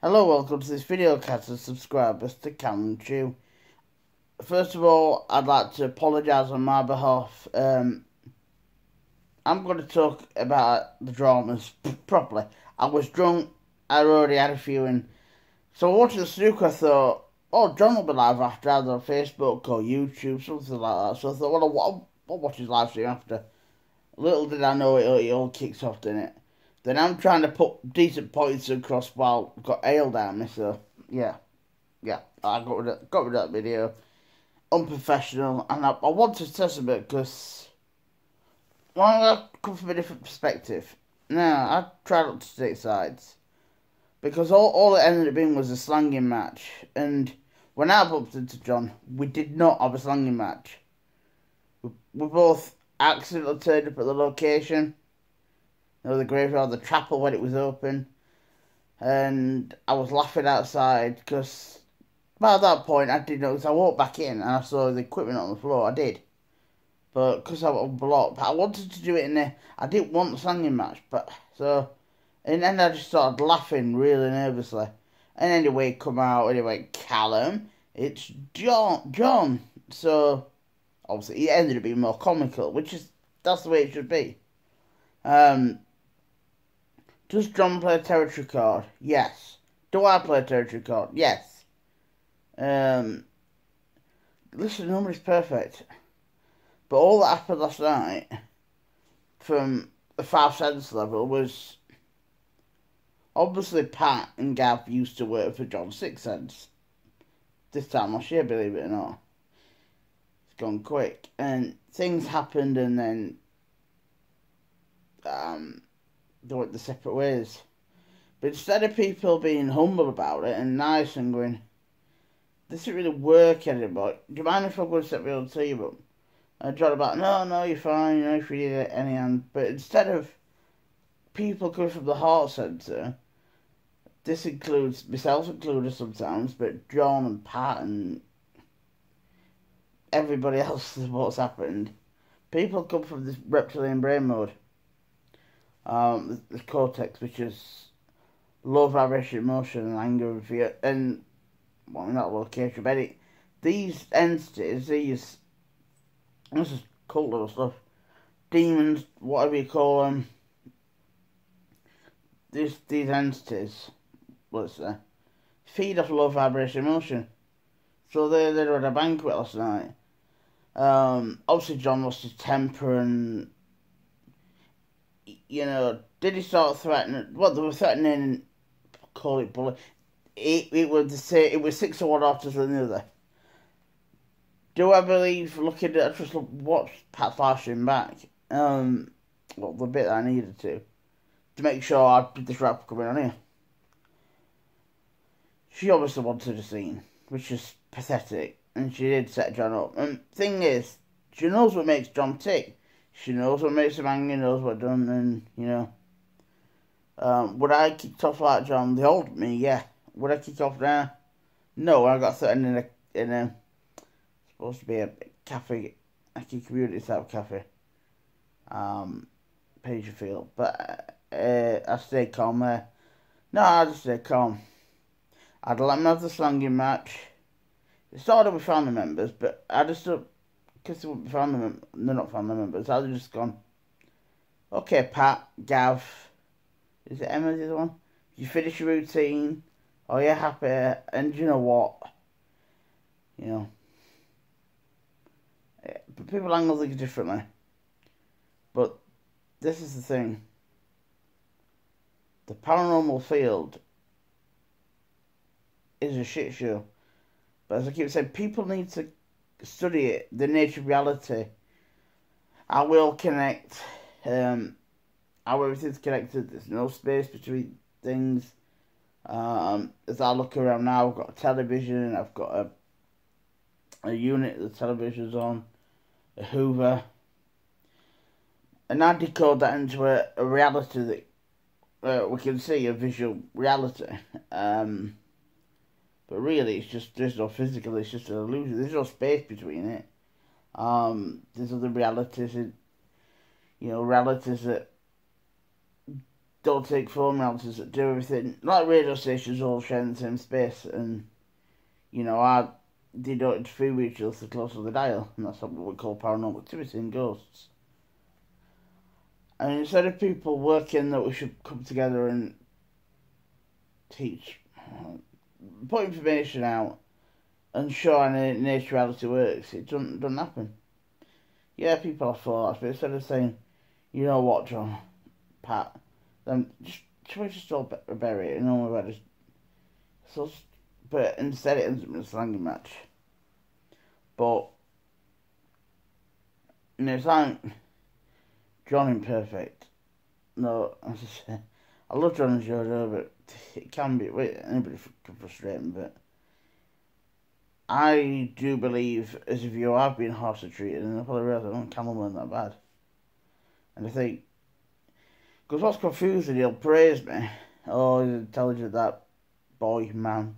Hello, welcome to this video cast of subscribers to Canon Chew. First of all, I'd like to apologise on my behalf. I'm going to talk about the dramas properly. I was drunk, I already had a few in. So watching the snooker, I thought, oh, John will be live after, either on Facebook or YouTube, something like that. So I thought, well, I'll watch his live stream after. Little did I know it all kicks off, didn't it? Then I'm trying to put decent points across while I've got ale down me, so yeah, I got rid of that video. Unprofessional, and I want to test a bit because I come from a different perspective. Now, I try not to take sides because all it ended up being was a slanging match, and when I bumped into John, we did not have a slanging match. We both accidentally turned up at the location. The graveyard, the chapel when it was open, and I was laughing outside because by that point I didn't notice. I walked back in and I saw the equipment on the floor. I did, but because I was blocked, I wanted to do it in there. I didn't want the slanging match, but so and then I just started laughing really nervously. And anyway, come out anyway. Callum, it's John. So obviously it ended up being more comical, that's the way it should be. Does John play a territory card? Yes. Do I play a territory card? Yes. Listen, nobody's perfect. But all that happened last night from the 5 cents level was obviously Pat and Gav used to work for John Sicthsense. This time last year, believe it or not. It's gone quick. And things happened and then they went the separate ways. But instead of people being humble about it and nice and going, this isn't really work anymore. Do you mind if I go and set my own team up? And John about, no, you're fine, if you need it, any hand. But instead of people coming from the heart centre, this includes, myself included sometimes, but John and Pat and everybody else is what's happened. People come from this reptilian brain mode. The cortex, which is love, aversion, emotion, and anger, and fear, and well, not location, but these entities, this is cool little stuff, demons, whatever you call them, these entities, let's say, feed off love, aversion, emotion. So they were at a banquet last night. Obviously John lost his temper and. Did he start threatening? Well, they were threatening. Call it bully. It was 6 of one after the other. Do I believe? Looking at just watch Pat flashing back. Well, the bit that I needed to make sure I did this rap coming on here. She obviously wanted a scene, which is pathetic, and she did set John up. And thing is, she knows what makes John tick. She knows what makes him angry, knows what done, and, would I kick off like John? The old me, yeah. Would I kick off now? No, I got threatened in a supposed to be a cafe, a community type cafe, Pagerfield. But I stayed calm there. No, I just stayed calm. I'd let them have the slanging match. It started with family members, but I just because they wouldn't be family members, they're not family members, I'd have just gone, okay, Pat, Gav, is it Emma the other one? You finish your routine, are you happy? And you know what? But people handle things differently. But this is the thing. The paranormal field is a shit show. But as I keep saying, people need to study it, the nature of reality. I will connect how everything's connected. There's no space between things. As I look around now, I've got a television, I've got a unit the television's on, a Hoover, and I decode that into a reality that we can see, a visual reality. But really, it's just, there's no physical, it's just an illusion. There's no space between it. There's other realities, realities that don't take phone realities that do everything. Like radio stations all sharing the same space, and they don't interfere with each other the closer they dial, and that's what we call paranormal activity and ghosts. And instead of people working that we should come together and teach, put information out, and show how nature reality works, it doesn't happen. Yeah, people have thoughts, but instead of saying, you know what, John, Pat, then should we just all bury it? But instead it ends up in a slanging match. But it's like John Imperfect. No, as I say, I love John and Jojo, but it can be, anybody can frustrate him, but I do believe, as a viewer, I've been harshly treated, and I probably realise I don't Camel weren't that bad. And I think, because what's confusing, he'll praise me, oh, he's intelligent, that boy, man,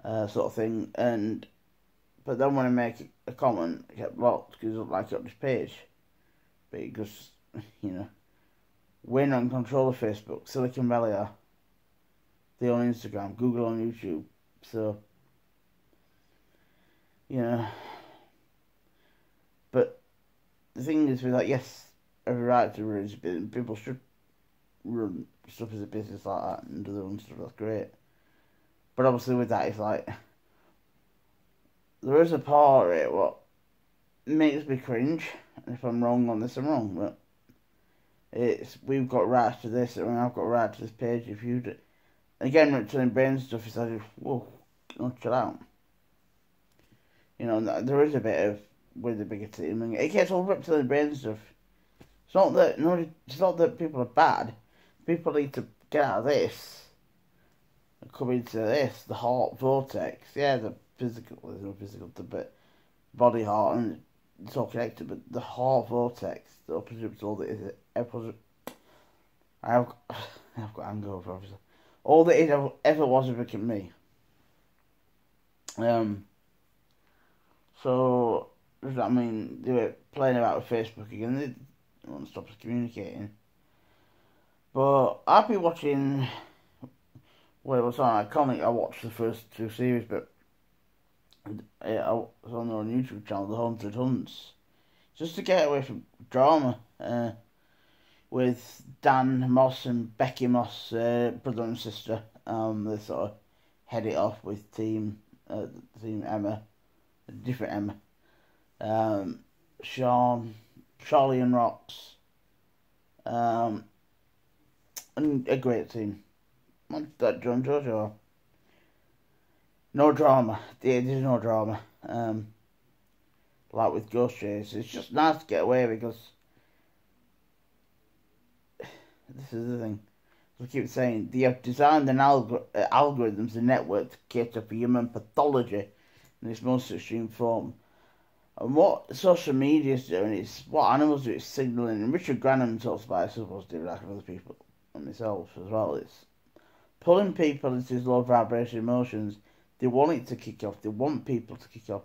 sort of thing, but then when I make a comment, it gets blocked, because it doesn't like it on this page, because, we're not in control of Facebook, Silicon Valley are, they own Instagram, Google on YouTube, so, but the thing is with that, yes, every right to run his business, people should run stuff as a business like that and do their own stuff, that's great. But obviously with that, it's like, there is a part of it what makes me cringe, and if I'm wrong on this, I'm wrong, but we've got rights to this, and I've got rights to this page, if you do. Again, reptilian brain stuff, it's like, whoa, chill out. There is a bit of, with the bigger team, and it gets all reptilian brain stuff. It's not that people are bad. People need to get out of this and come into this, the heart vortex. Yeah, the physical, there's no physical, but body, heart, and it's all connected. But the heart vortex, the opposite to all that is opposite. I've got hangover, obviously. All that it ever was became me. So, does that mean they were playing about with Facebook again? They won't stop us communicating. But I've been watching, well, it was on Iconic, I watched the first two series, but it was on their own YouTube channel, The Haunted Hunts, just to get away from drama, with Dan Moss and Becky Moss, brother and sister. They sort of head it off with team Emma, a different Emma, Sean, Charlie and Rox, and a great team. That John Jojo. No drama. There's no drama. Like with Ghost Chase, it's just nice to get away because this is the thing. As I keep saying, they have designed an algorithms, a network to cater for human pathology in its most extreme form. And what social media is doing is what animals do, is signalling. And Richard Granham talks about it, supposed to do like other people and myself as well. It's pulling people into these low vibration emotions. They want it to kick off. They want people to kick off.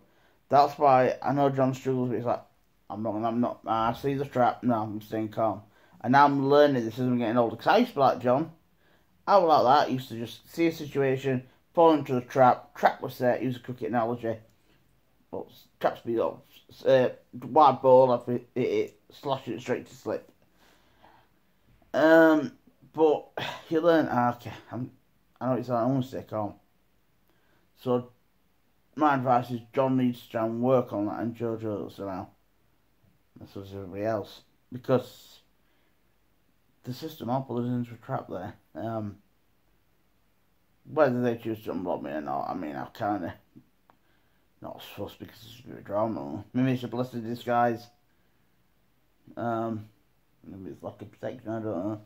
That's why I know John struggles with it. It's like, I'm not, I see the trap, no, I'm staying calm. And now I'm learning this as I'm getting older. Because I used to be like John. I was like that. I used to just see a situation, fall into the trap. Trap was set, use a cricket analogy. Well, trap speed up. Wide ball, I've hit it, slash it straight to slip. But you learn, okay, I know it's like, I want to stay calm. So, my advice is John needs to try and work on that, and Jojo around. That's what everybody else. Because the system all put us into a trap there. Whether they choose to unblock me or not, I mean, I've kind of not fussed because it's a bit of drama. Maybe it's a blessing in disguise. Maybe it's like a protection, I don't know.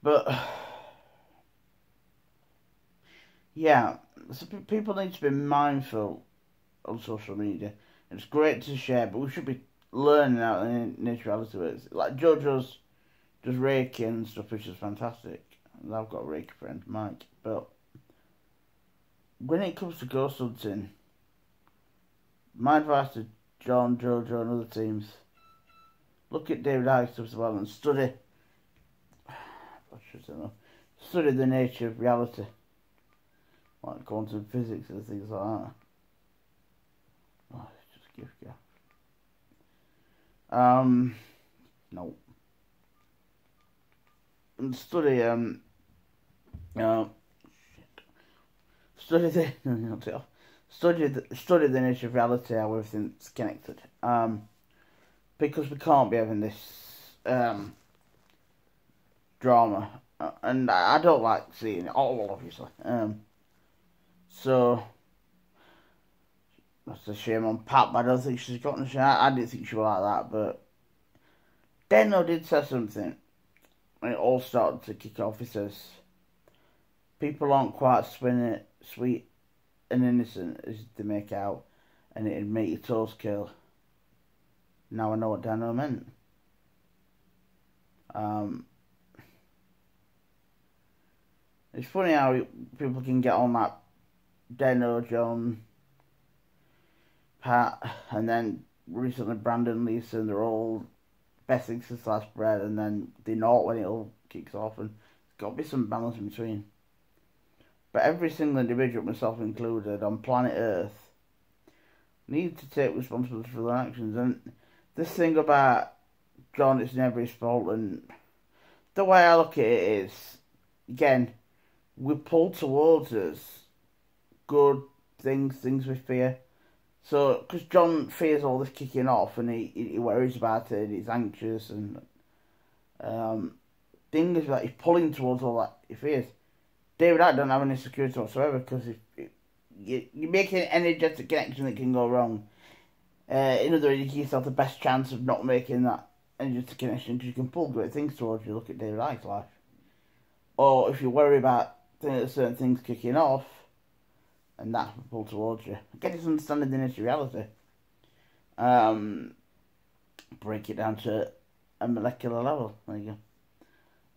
But yeah, so people need to be mindful on social media. It's great to share, but we should be learning out in naturality works. Like Jojo's does Reiki and stuff, which is fantastic. And I've got a Reiki friend, Mike. But when it comes to ghost hunting, my advice to John, Jojo and other teams, look at David Icke stuff as well and study should know. Study the nature of reality, like quantum physics and things like that. Oh, it's just gift gap. No. And study study the study the nature of reality, how everything's connected. Because we can't be having this drama, and I don't like seeing it all, obviously. So that's a shame on Pat, but I don't think she's gotten a shot. I didn't think she was like that, but Deno did say something when it all started to kick off. He says, people aren't quite sweet and innocent as they make out, and it'd make your toes curl. Now I know what Dano meant. It's funny how people can get on that Dano, John, Pat, and then recently Brandon, Lisa, and they're all best things since last bread, and then they're not when it all kicks off, and there's got to be some balance in between. But every single individual, myself included, on planet Earth, need to take responsibility for their actions. And this thing about John, it's never his fault, and the way I look at it is, again, we pull towards us good things we fear. So, because John fears all this kicking off, and he worries about it, and he's anxious, and things that he's pulling towards all that he fears. David, I don't have any security whatsoever, because if you're making an energetic connection that can go wrong. In other words, you give yourself the best chance of not making that energetic connection, because you can pull great things towards you. Look at David Icke's life. Or if you worry about certain things kicking off, and that will pull towards you. Again, it's understanding the nature of reality. Break it down to a molecular level. There you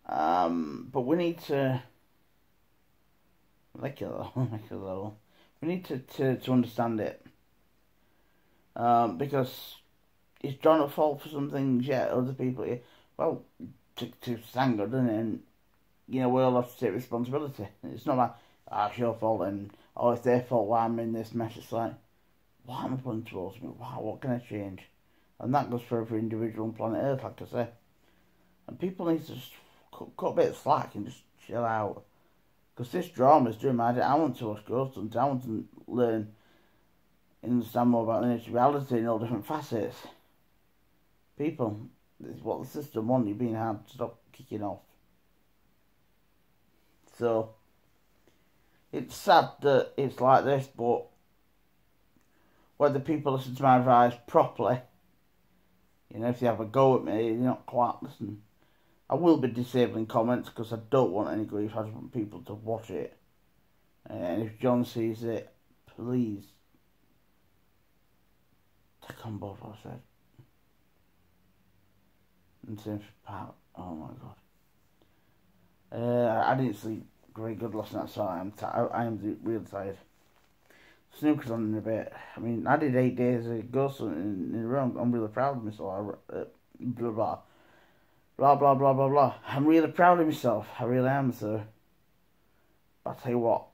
go. But we need to molecular level. We need to understand it. Because is John at fault for some things? Yeah, other people. Yeah. Well, to Sango, doesn't it? And we all have to take responsibility. It's not like it's your fault and it's their fault why I'm in this mess. It's like, what am I putting towards me? Wow, what can I change? And that goes for every individual on planet Earth, like I say. And people need to just cut a bit of slack and just chill out. Because this drama's doing my head. I want to watch Ghost Hunt. I want to learn and understand more about the nature of reality in all different facets. People, it's what the system wants. You're being hard to stop kicking off. So, it's sad that it's like this, but whether people listen to my advice properly, if they have a go at me, they're not quite listening. I will be disabling comments because I don't want any grief. I just want people to watch it. And if John sees it, please take on board what I said. And same for Pat. Oh my god. I didn't sleep very good last night, so I am really tired. Snooker's on in a bit. I mean, I did 8 days of ghost hunting in a row. I'm really proud of myself. Blah blah blah blah blah blah blah. I'm really proud of myself. I really am. So, but I'll tell you what,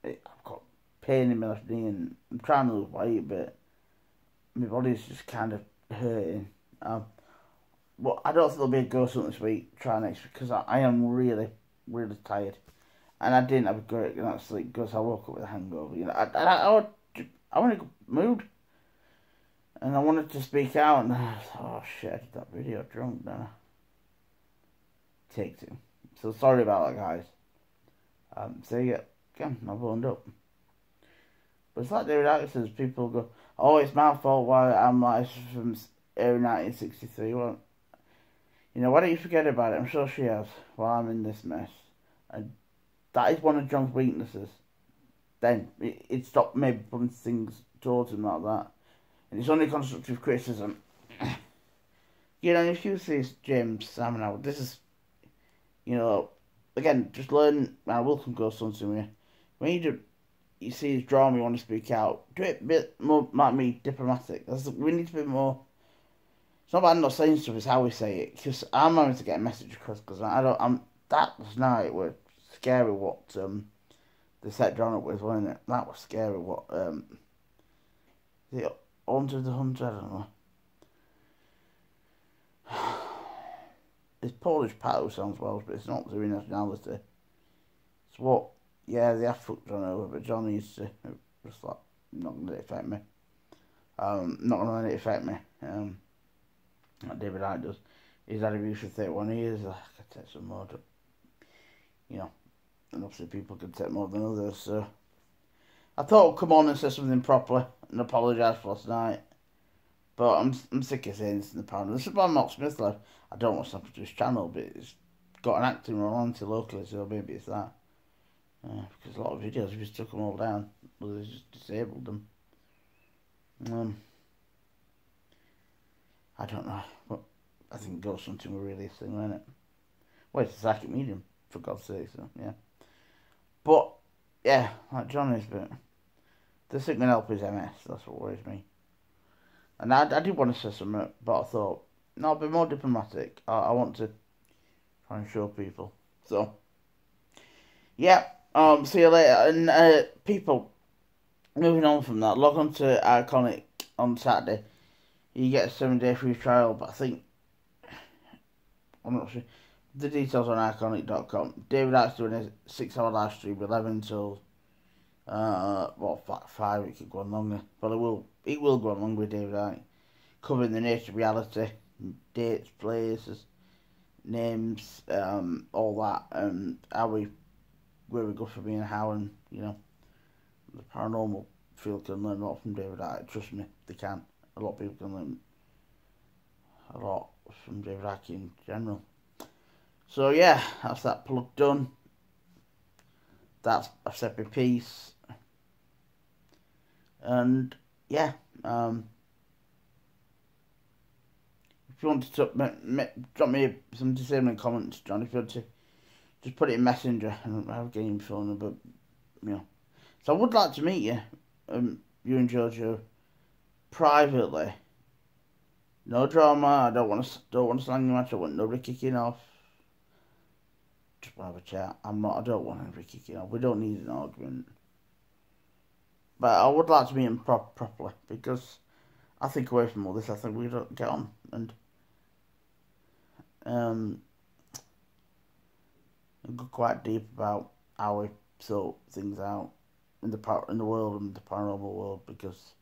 I've got pain in my left knee, and I'm trying to lose weight, but my body's just kind of hurting. But I don't think there'll be a ghost hunt this week. Try next week because I am really, really tired. And I didn't have a great night's sleep because I woke up with a hangover. I want a good mood. And I wanted to speak out, and I thought, oh shit, I did that video drunk, didn't I? Take 2. So sorry about that, guys. So yeah, again, I burned up. But it's like David Icke says, people go, oh, it's my fault why I'm like from early 1963. Well, why don't you forget about it? I'm sure she has, while I'm in this mess. And that is one of John's weaknesses. Then it stopped maybe putting things towards him like that. And it's only constructive criticism. If you see James Salmon out, this is, again, just learn. I will come go something with you. When you see his drama, you want to speak out. Do it a bit more like me, diplomatic. We need to be more. It's not about not saying stuff; it's how we say it. Because I'm having to get a message across. Because I'm that was night was scary. What they set John up with, wasn't it? That was scary. What the Hunter the Hunter? I don't know. It's Polish Pat who sounds Welsh, but it's not the nationality. It's what, yeah, they have fucked John over, but John needs to, just like, not going to let it affect me. Not going to let it affect me. Like David Icke does. He's had abuse for 31 years. I could take some more, you know, and obviously people can take more than others, so. I thought I'd come on and say something properly and apologise for last night. But I'm sick of saying this in the panel. This is why Mark Smith left. I don't want to stop to his channel, but it's got an acting role on locally, so maybe it's that. Because a lot of videos, he just took them all down. Well, they just disabled them. I don't know. But I think Ghost Hunting were really a thing, wasn't it? Well, it's a psychic medium, for God's sake, so yeah. But, yeah, like John is, but the thing can help his MS, that's what worries me. And I did want to say something, but I thought, no, I'll be more diplomatic. I want to try and show people. So, yeah, see you later. And people, moving on from that, log on to Iconic on Saturday. You get a 7-day free trial, but I think, I'm not sure. The details on iconic.com. David Icke's doing a 6-hour live stream, 11 till, 5, it could go on longer. But it will go on longer with David Icke. Covering the nature of reality, dates, places, names, all that, and where we go from being how, and the paranormal field can learn a lot from David Icke. Trust me, they can. A lot of people can learn a lot from David Icke in general. So yeah, that's that plug done. That's I've said my piece, and yeah, if you want to drop me some disabling comments, John, if you want to just put it in Messenger and I'll get him phone number, So I would like to meet you, you and Jojo, privately. No drama. I don't want to slang you much. I want nobody kicking off. Just want to have a chat. I don't want anybody kicking off. We don't need an argument. But I would like to meet him properly, because I think away from all this, I think we don't get on, and go quite deep about how we sort things out in the world and the paranormal world, because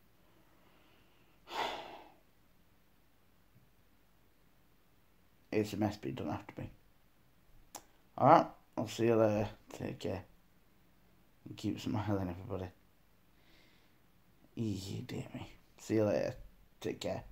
it's a mess, but it doesn't have to be. Alright, I'll see you later. Take care. And keep smiling, everybody. Easy, dear me. See you later. Take care.